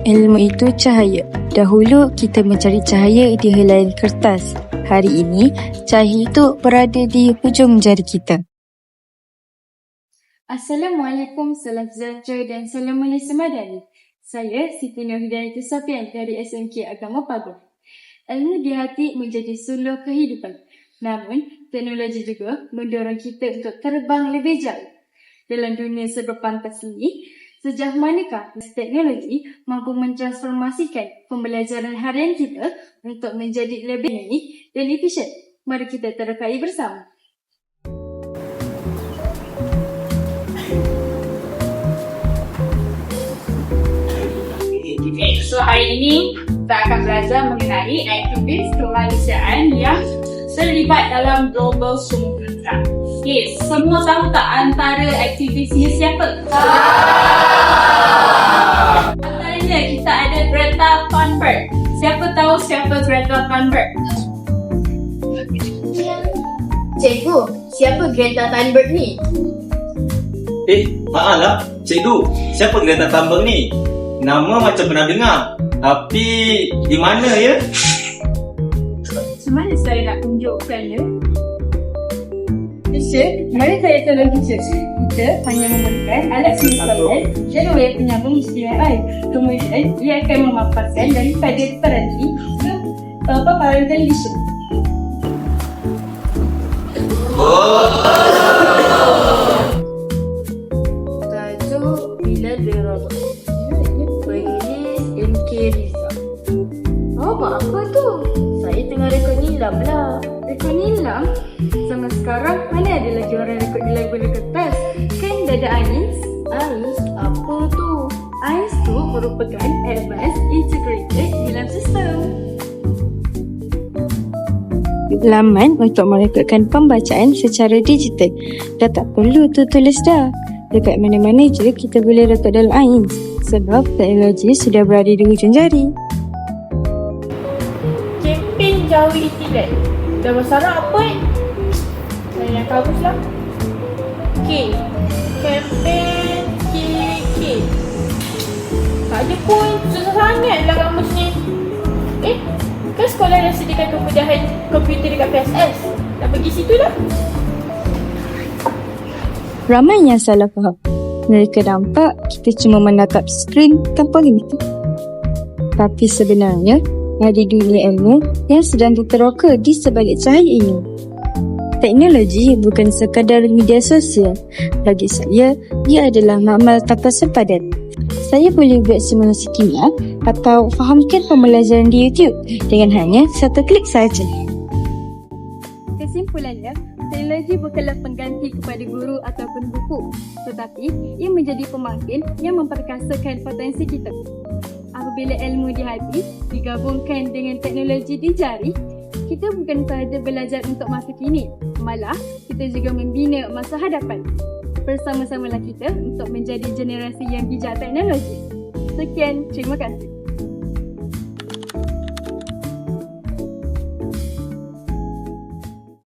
Ilmu itu cahaya. Dahulu kita mencari cahaya di helai kertas. Hari ini, cahaya itu berada di hujung jari kita. Assalamualaikum, salam sejahtera dan salam mulia semadani. Saya Siti Nurhidayati Safian dari SMK Agama Pagar. Ilmu di hati menjadi sulur kehidupan. Namun, teknologi juga mendorong kita untuk terbang lebih jauh. Dalam dunia serba pantas ini, sejauh manakah teknologi mampu mentransformasikan pembelajaran harian kita untuk menjadi lebih unik dan efisien? Mari kita terkai bersama. So hari ini kita akan belajar mengenai aktivis kemanusiaan yang terlibat dalam global sumber. Okay, semua tahu tak antara aktivis ni siapa? Antaranya kita ada Greta Thunberg. Siapa tahu siapa Greta Thunberg? Cikgu, siapa Greta Thunberg ni? Maaf cikgu, siapa Greta Thunberg ni? Nama macam pernah dengar, tapi di mana ya? Macam mana saya nak tunjukkannya? Teacher, mari saya tolong teacher. Kita hanya memerlukan alat simpan dan wayar penyambung HDMI. Kemudian, ia akan memapaskan daripada paranti ke paparan televisi. Tajuk Bila Drama. Penulis MK Riza. Oh, apa tu? Saya tengah rekod nilam lah. Rekod nilam? Sama sekarang, mana ada lagi orang rekod nilam guna kertas? Kan dah ada AIS? AIS? Apa tu? AIS tu merupakan Advanced Integrated Nilam System. Laman untuk merekodkan pembacaan secara digital. Dah tak perlu tulis dah. Dekat mana-mana je kita boleh rekod dalam AIS. Sebab teknologi sudah berada di hujung jari. Kempen jauhi istilah. Dah masalah apa Saya yang kabus lah. K. Kempen KK. Tak ada pun, susah sangat lah kamus ni. Kan sekolah dah sediakan kemudahan komputer dekat PSS. Dah pergi situ lah. Ramai yang salah faham. Mereka nampak kita cuma menatap skrin tanpa limit. Tapi sebenarnya, ada dunia ilmu yang sedang diteroka di sebalik cahaya ini. Teknologi bukan sekadar media sosial. Bagi saya, ia adalah makmal tanpa sempadan. Saya boleh buat simulasi kimia atau fahamkan pembelajaran di YouTube dengan hanya satu klik saja. Kesimpulannya, teknologi bukanlah pengganti kepada guru ataupun buku, tetapi ia menjadi pemakin yang memperkasakan potensi kita. Apabila ilmu di hati digabungkan dengan teknologi di jari, kita bukan sahaja belajar untuk masa kini, malah kita juga membina masa hadapan. Bersama-samalah kita untuk menjadi generasi yang bijak teknologi. Sekian, terima kasih.